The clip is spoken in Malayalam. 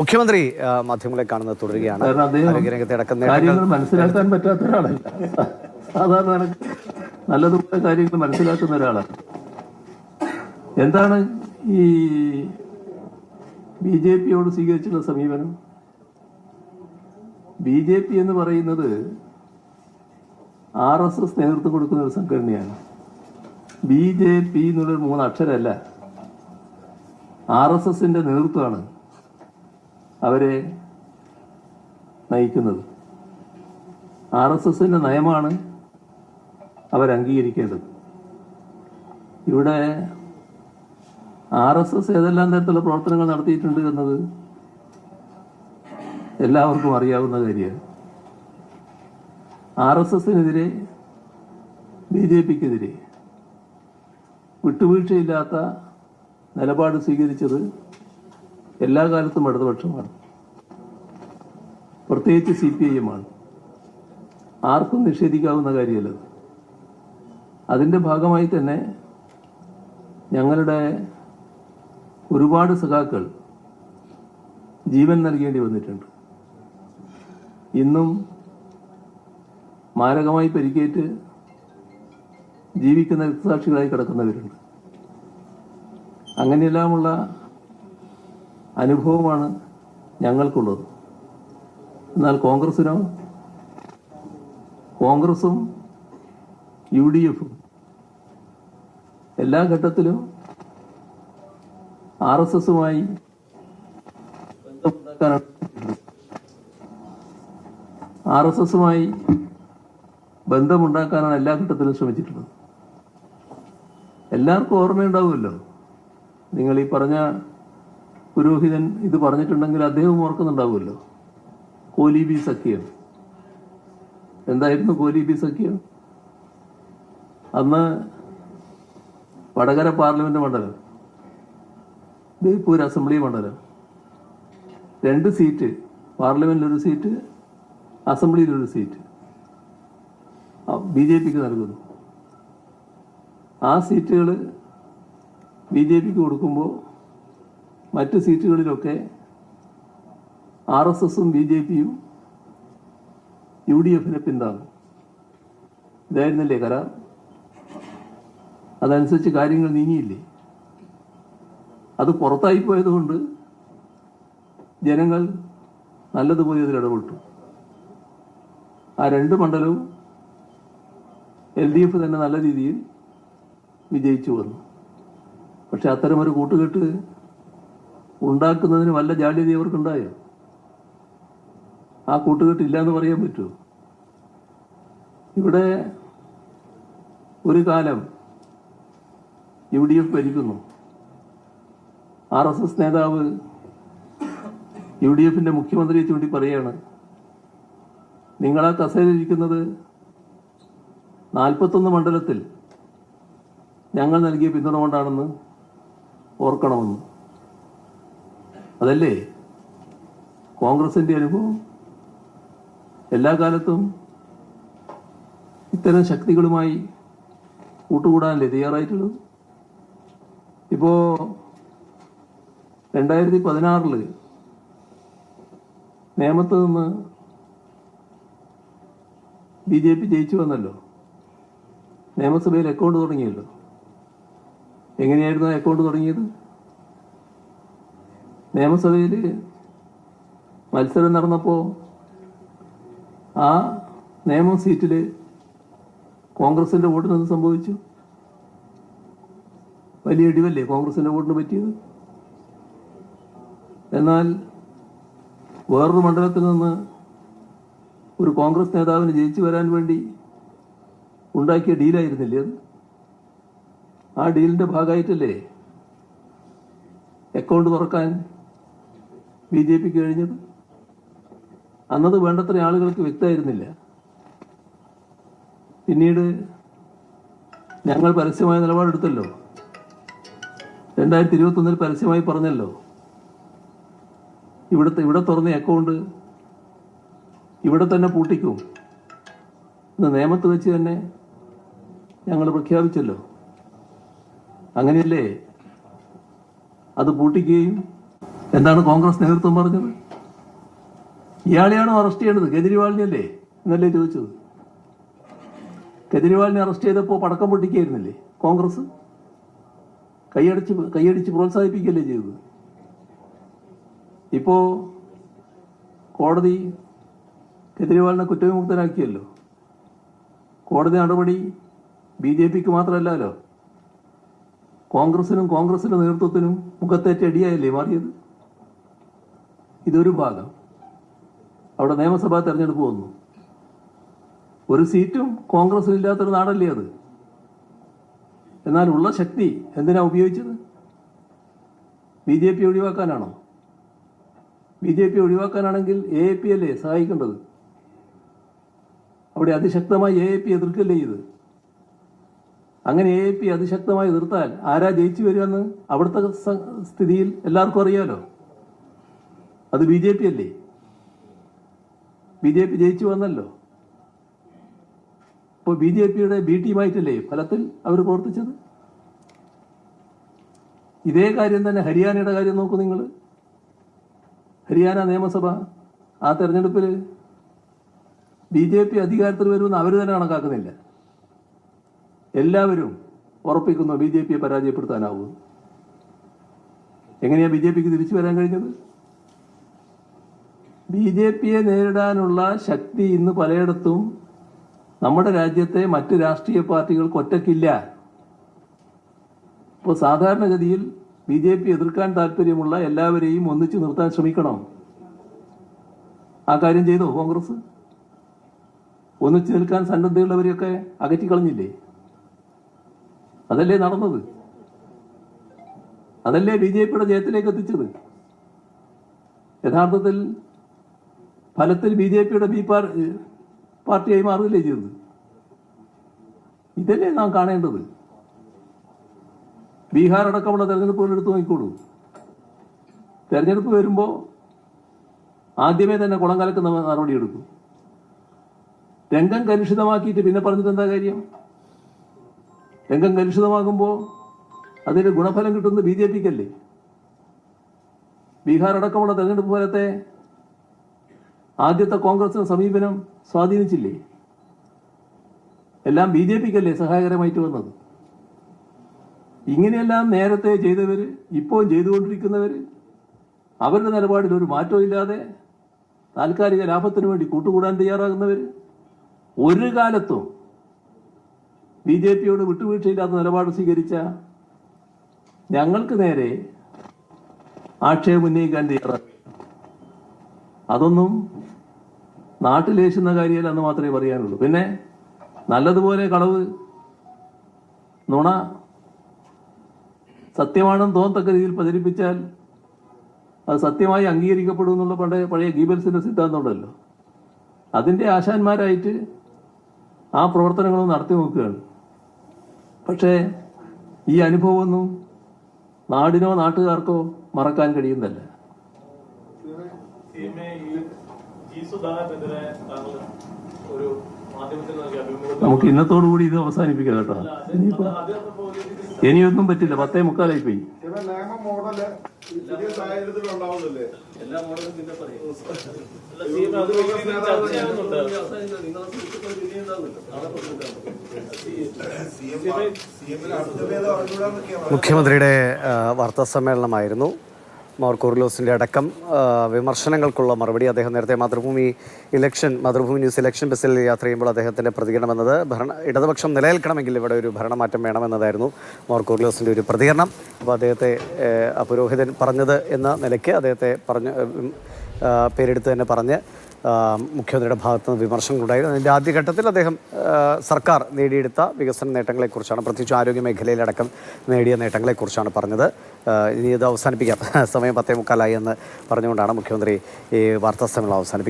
മുഖ്യമന്ത്രി മാധ്യമങ്ങളെ കാണുന്നത് തുടരുകയാണ്. കാര്യങ്ങൾ മനസ്സിലാക്കാൻ പറ്റാത്ത ഒരാളല്ല. സാധാരണ നല്ലതുപോലെ കാര്യങ്ങൾ മനസ്സിലാക്കുന്ന ഒരാളാണ്. എന്താണ് ഈ BJP-യോട് സ്വീകരിച്ചുള്ള സമീപനം? BJP എന്ന് പറയുന്നത് RSS നേതൃത്വം കൊടുക്കുന്ന ഒരു സംഘടനയാണ്. BJP എന്നുള്ളൊരു 3 അക്ഷരമല്ല, RSSന്റെ നേതൃത്വമാണ് അവരെ നയിക്കുന്നത്. RSSന്റെ നയമാണ് അവരംഗീകരിക്കേണ്ടത്. ഇവിടെ RSS ഏതെല്ലാം തരത്തിലുള്ള പ്രവർത്തനങ്ങൾ നടത്തിയിട്ടുണ്ട് എന്നത് എല്ലാവർക്കും അറിയാവുന്ന കാര്യമാണ്. RSSനെതിരെ BJP-ക്കെതിരെ വിട്ടുവീഴ്ചയില്ലാത്ത നിലപാട് സ്വീകരിച്ചത് എല്ലാ കാലത്തും ഇടതുപക്ഷമാണ്, പ്രത്യേകിച്ച് CPI-യുമാണ്. ആർക്കും നിഷേധിക്കാവുന്ന കാര്യമല്ല. അതിൻ്റെ ഭാഗമായി തന്നെ ഞങ്ങളുടെ ഒരുപാട് സഖാക്കൾ ജീവൻ നൽകേണ്ടി വന്നിട്ടുണ്ട്. ഇന്നും മാരകമായി പരിക്കേറ്റ് ജീവിക്കുന്ന രക്തസാക്ഷികളായി കിടക്കുന്നവരുണ്ട്. അങ്ങനെയെല്ലാമുള്ള അനുഭവമാണ് ഞങ്ങൾക്കുള്ളത്. എന്നാൽ കോൺഗ്രസും UDF-ഉം എല്ലാ ഘട്ടത്തിലും RSS-മായി ബന്ധമുണ്ടാക്കാനാണ് എല്ലാ ഘട്ടത്തിലും ശ്രമിച്ചിട്ടുള്ളത്. എല്ലാവർക്കും ഓർമ്മയുണ്ടാവുമല്ലോ, നിങ്ങൾ ഈ പറഞ്ഞ പുരോഹിതൻ ഇത് പറഞ്ഞിട്ടുണ്ടെങ്കിൽ അദ്ദേഹം ഓർക്കുന്നുണ്ടാവുമല്ലോ. കോലീബി സഖ്യം എന്തായിരുന്നു? കോലീബി സഖ്യം അന്ന് വടകര പാർലമെന്റ് മണ്ഡലം, ബേപ്പൂർ അസംബ്ലി മണ്ഡലം, 2 സീറ്റ്, പാർലമെന്റിൽ 1 സീറ്റ്, അസംബ്ലിയിൽ 1 സീറ്റ് BJP-ക്ക് നൽകുന്നു. ആ സീറ്റുകൾ BJP-ക്ക് കൊടുക്കുമ്പോൾ മറ്റ് സീറ്റുകളിലൊക്കെ RSS-ഉം BJP-യും UDF-നെ പിന്താങ്ങും. ഇതായിരുന്നില്ലേ കരാർ? അതനുസരിച്ച് കാര്യങ്ങൾ നീങ്ങിയില്ലേ? അത് പുറത്തായി പോയതുകൊണ്ട് ജനങ്ങൾ നല്ലതുപോലെ അതിൽ ഇടപെട്ടു. ആ 2 മണ്ഡലവും LDF തന്നെ നല്ല രീതിയിൽ വിജയിച്ചു വന്നു. പക്ഷെ അത്തരമൊരു കൂട്ടുകെട്ട് ഉണ്ടാക്കുന്നതിന് വല്ല ജാള്യത അവർക്കുണ്ടായോ? ആ കൂട്ടുകെട്ടില്ല എന്ന് പറയാൻ പറ്റുമോ? ഇവിടെ ഒരു കാലം UDF ഭരിക്കുന്നു. RSS നേതാവ് UDF-ന്റെ മുഖ്യമന്ത്രിയെ ചൂണ്ടി പറയാണ്, നിങ്ങളാ കസേരയിരിക്കുന്നത് 41 മണ്ഡലത്തിൽ ഞങ്ങൾ നൽകിയ പിന്തുണ കൊണ്ടാണെന്ന് ഓർക്കണമെന്ന്. അതല്ലേ കോൺഗ്രസിന്റെ അനുഭവം? എല്ലാ കാലത്തും ഇത്തരം ശക്തികളുമായി കൂട്ടുകൂടാനല്ലേ തയ്യാറായിട്ടുള്ളത്? ഇപ്പോ 2016 നേമത്ത് നിന്ന് BJP ജയിച്ചു വന്നല്ലോ. നിയമസഭയിൽ അക്കൗണ്ട് തുടങ്ങിയല്ലോ. എങ്ങനെയായിരുന്നു അക്കൗണ്ട് തുടങ്ങിയത്? നിയമസഭയിൽ മത്സരം നടന്നപ്പോൾ ആ നിയമ സീറ്റിൽ കോൺഗ്രസിന്റെ വോട്ടിന് എന്ത് സംഭവിച്ചു? വലിയ ഇടിവല്ലേ കോൺഗ്രസിന്റെ വോട്ടിന് പറ്റിയത്? എന്നാൽ വേറൊരു മണ്ഡലത്തിൽ നിന്ന് ഒരു കോൺഗ്രസ് നേതാവിന് ജയിച്ചു വരാൻ വേണ്ടി ഉണ്ടാക്കിയ ഡീലായിരുന്നില്ലേ അത്? ആ ഡീലിന്റെ ഭാഗമായിട്ടല്ലേ അക്കൗണ്ട് തുറക്കാൻ BJP-ക്ക് കഴിഞ്ഞത്? അന്നത് വേണ്ടത്ര ആളുകൾക്ക് വ്യക്തമായിരുന്നില്ല. പിന്നീട് ഞങ്ങൾ പരസ്യമായ നിലപാടെടുത്തല്ലോ. 2021 പരസ്യമായി പറഞ്ഞല്ലോ, ഇവിടെ തുറന്ന അക്കൗണ്ട് ഇവിടെ തന്നെ പൂട്ടിക്കും എന്ന് നിയമത്ത് വെച്ച് തന്നെ ഞങ്ങൾ പ്രഖ്യാപിച്ചല്ലോ. അങ്ങനെയല്ലേ അത് പൂട്ടിക്കുകയും എന്താണ് കോൺഗ്രസ് നേതൃത്വം പറഞ്ഞത്? ഇയാളെയാണോ അറസ്റ്റ് ചെയ്യേണ്ടത്? കേജ്രിവാളിനെയല്ലേ എന്നല്ലേ ചോദിച്ചത്? കേജ്രിവാളിനെ അറസ്റ്റ് ചെയ്തപ്പോൾ പടക്കം പൊട്ടിക്കായിരുന്നില്ലേ കോൺഗ്രസ്? കൈയടിച്ച് പ്രോത്സാഹിപ്പിക്കുകയല്ലേ ചെയ്തത്? ഇപ്പോ കോടതി കേജ്രിവാളിനെ കുറ്റവിമുക്തനാക്കിയല്ലോ. കോടതി നടപടി BJPക്ക് മാത്രമല്ലല്ലോ, കോൺഗ്രസിന്റെ നേതൃത്വത്തിനും മുഖത്തേറ്റ അടിയായല്ലേ മാറിയത്. ഇതൊരു ഭാഗം. അവിടെ നിയമസഭാ തെരഞ്ഞെടുപ്പ് വന്നു. ഒരു സീറ്റും കോൺഗ്രസിനില്ലാത്തൊരു നാടല്ലേ അത്. എന്നാൽ ഉള്ള ശക്തി എന്തിനാ ഉപയോഗിച്ചത്? BJP ഒഴിവാക്കാനാണോ? BJP ഒഴിവാക്കാനാണെങ്കിൽ AAP അല്ലേ സഹായിക്കേണ്ടത്? അവിടെ അതിശക്തമായി AAP എതിർക്കല്ലേ ഇത്. അങ്ങനെ AAP അതിശക്തമായി എതിർത്താൽ ആരാ ജയിച്ചു വരികയെന്ന് അവിടുത്തെ സ്ഥിതിയിൽ എല്ലാവർക്കും അറിയാലോ. അത് BJP അല്ലേ. BJP ജയിച്ചു വന്നല്ലോ. ഇപ്പോൾ BJPയുടെ B ടീമായിട്ടല്ലേ ഫലത്തിൽ അവർ പ്രവർത്തിച്ചത്. ഇതേ കാര്യം തന്നെ ഹരിയാനയുടെ കാര്യം നോക്കൂ നിങ്ങൾ. ഹരിയാന നിയമസഭ ആ തെരഞ്ഞെടുപ്പിൽ BJP അധികാരത്തിൽ വരുമെന്ന് അവർ തന്നെ കണക്കാക്കുന്നില്ല. എല്ലാവരും ഉറപ്പിക്കുന്നു BJPയെ പരാജയപ്പെടുത്താനാവും. എങ്ങനെയാ BJPക്ക് തിരിച്ചു വരാൻ കഴിഞ്ഞത്? BJPയെ നേരിടാനുള്ള ശക്തി ഇന്ന് പലയിടത്തും നമ്മുടെ രാജ്യത്തെ മറ്റ് രാഷ്ട്രീയ പാർട്ടികൾക്ക് ഒറ്റയ്ക്കില്ല. ഇപ്പോൾ സാധാരണഗതിയിൽ BJP എതിർക്കാൻ താല്പര്യമുള്ള എല്ലാവരെയും ഒന്നിച്ചു നിർത്താൻ ശ്രമിക്കണം. ആ കാര്യം ചെയ്തോ കോൺഗ്രസ്? ഒന്നിച്ചു നിൽക്കാൻ സന്നദ്ധയുള്ളവരെയൊക്കെ അകറ്റിക്കളഞ്ഞില്ലേ? അതല്ലേ നടന്നത്? അതല്ലേ BJPയുടെ ജയത്തിലേക്ക് എത്തിച്ചത്? യഥാർത്ഥത്തിൽ ഫലത്തിൽ BJPയുടെ പാർട്ടിയായി മാറുകയല്ലേ ചെയ്തത്. ഇതല്ലേ നാം കാണേണ്ടത്. ബീഹാർ അടക്കമുള്ള തെരഞ്ഞെടുപ്പുകൾ എടുത്തു നോക്കിക്കോളൂ. തെരഞ്ഞെടുപ്പ് വരുമ്പോൾ ആദ്യമേ തന്നെ കുളം കലക്കുന്ന നടപടിയെടുക്കും. രംഗം കലുഷിതമാക്കിയിട്ട് പിന്നെ പറഞ്ഞിട്ട് എന്താ കാര്യം? രംഗം കലുഷിതമാകുമ്പോൾ അതിന് ഗുണഫലം കിട്ടുന്നത് BJPക്കല്ലേ. ബീഹാർ അടക്കമുള്ള തെരഞ്ഞെടുപ്പ് ഫലത്തെ ആദ്യത്തെ കോൺഗ്രസിന്റെ സമീപനം സ്വാധീനിച്ചില്ലേ? എല്ലാം BJPക്കല്ലേ സഹായകരമായിട്ട് വന്നത്. ഇങ്ങനെയെല്ലാം നേരത്തെ ചെയ്തവര്, ഇപ്പോൾ ചെയ്തുകൊണ്ടിരിക്കുന്നവര്, അവരുടെ നിലപാടിൽ ഒരു മാറ്റവും ഇല്ലാതെ താൽക്കാലിക ലാഭത്തിനു വേണ്ടി കൂട്ടുകൂടാൻ തയ്യാറാകുന്നവര്, ഒരു കാലത്തും BJPയോട് വിട്ടുവീഴ്ചയില്ലാത്ത നിലപാട് സ്വീകരിച്ച ഞങ്ങൾക്ക് നേരെ ആക്ഷേപം ഉന്നയിക്കാൻ തയ്യാറാണ്. അതൊന്നും നാട്ടിലേശുന്ന കാര്യമല്ലെന്ന് മാത്രമേ പറയാനുള്ളൂ. പിന്നെ നല്ലതുപോലെ കളവ്, നുണ സത്യമാണെന്ന് തോന്നത്തക്ക രീതിയിൽ പ്രചരിപ്പിച്ചാൽ അത് സത്യമായി അംഗീകരിക്കപ്പെടും എന്നുള്ള പഴയ ഗീബൽസിന്റെ സിദ്ധാന്തം ഉണ്ടല്ലോ. അതിന്റെ ആശാന്മാരായിട്ട് ആ പ്രവർത്തനങ്ങളും നടത്തി നോക്കുകയാണ്. പക്ഷേ ഈ അനുഭവമൊന്നും നാടിനോ നാട്ടുകാർക്കോ മറക്കാൻ കഴിയുന്നതല്ല. നമുക്ക് ഇന്നത്തോടുകൂടി ഇത് അവസാനിപ്പിക്കാം കേട്ടോ. ഇനിയൊന്നും പറ്റില്ല. 10:45 പോയി. മുഖ്യമന്ത്രിയുടെ വാർത്താ സമ്മേളനമായിരുന്നു. മാർ കൂറിലോസിൻ്റെ അടക്കം വിമർശനങ്ങൾക്കുള്ള മറുപടി. അദ്ദേഹം നേരത്തെ മാതൃഭൂമി ന്യൂസ് ഇലക്ഷൻ ബസ്സിൽ യാത്ര ചെയ്യുമ്പോൾ അദ്ദേഹത്തിൻ്റെ പ്രതികരണം എന്നത് ഇടതുപക്ഷം നിലനിൽക്കണമെങ്കിൽ ഇവിടെ ഒരു ഭരണമാറ്റം വേണമെന്നതായിരുന്നു മാർ കൂറിലോസിൻ്റെ ഒരു പ്രതികരണം. അപ്പോൾ അദ്ദേഹത്തെ പുരോഹിതൻ പറഞ്ഞത് എന്ന നിലയ്ക്ക് അദ്ദേഹത്തെ പേരെടുത്ത് തന്നെ പറഞ്ഞ് മുഖ്യമന്ത്രിയുടെ ഭാഗത്ത് നിന്ന് വിമർശനങ്ങളുണ്ടായിരുന്നു. അതിൻ്റെ ആദ്യഘട്ടത്തിൽ അദ്ദേഹം സർക്കാർ നേടിയെടുത്ത വികസന നേട്ടങ്ങളെക്കുറിച്ചാണ്, പ്രത്യേകിച്ച് ആരോഗ്യ മേഖലയിലടക്കം നേടിയ നേട്ടങ്ങളെക്കുറിച്ചാണ് പറഞ്ഞത്. ഇനി ഇത് അവസാനിപ്പിക്കാം, സമയം 10:45 എന്ന് പറഞ്ഞുകൊണ്ടാണ് മുഖ്യമന്ത്രി ഈ വാർത്താ സമ്മേളനം അവസാനിപ്പിക്കുന്നത്.